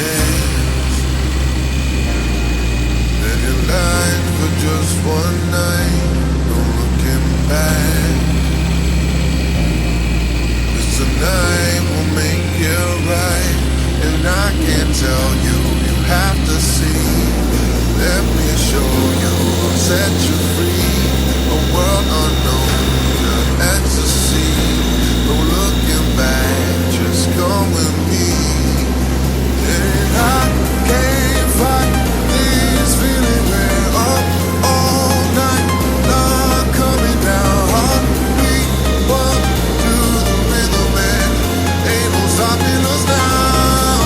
chance. Live your life for just one night, no looking back. This tonight will make you right, and I can't tell you, you have to see. Let me show you, I'll set you free. A world unknown, an ecstasy. No looking back, just come with me. And I can't fight this feeling. We're up all night, not coming down. Heartbeat, one to the rhythm, and ain't no stopping us now.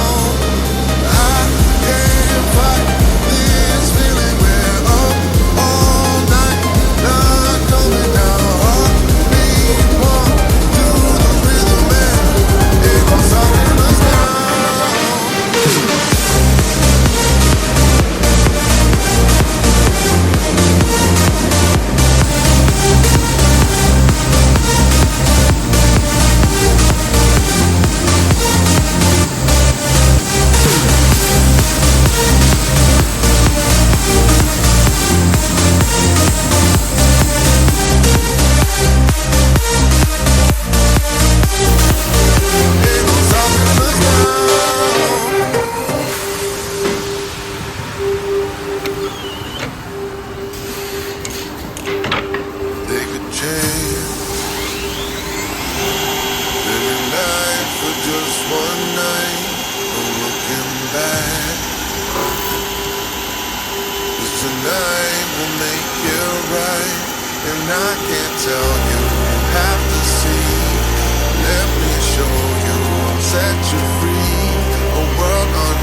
I can't fight this feeling. We're up all night, not coming down. Heartbeat, one to the rhythm, and ain't no stopping us now. Take a chance, living life for just one night, no looking back. This tonight will make you right, and I can't tell you, you have to see. Let me show you, I'll set you free. A world on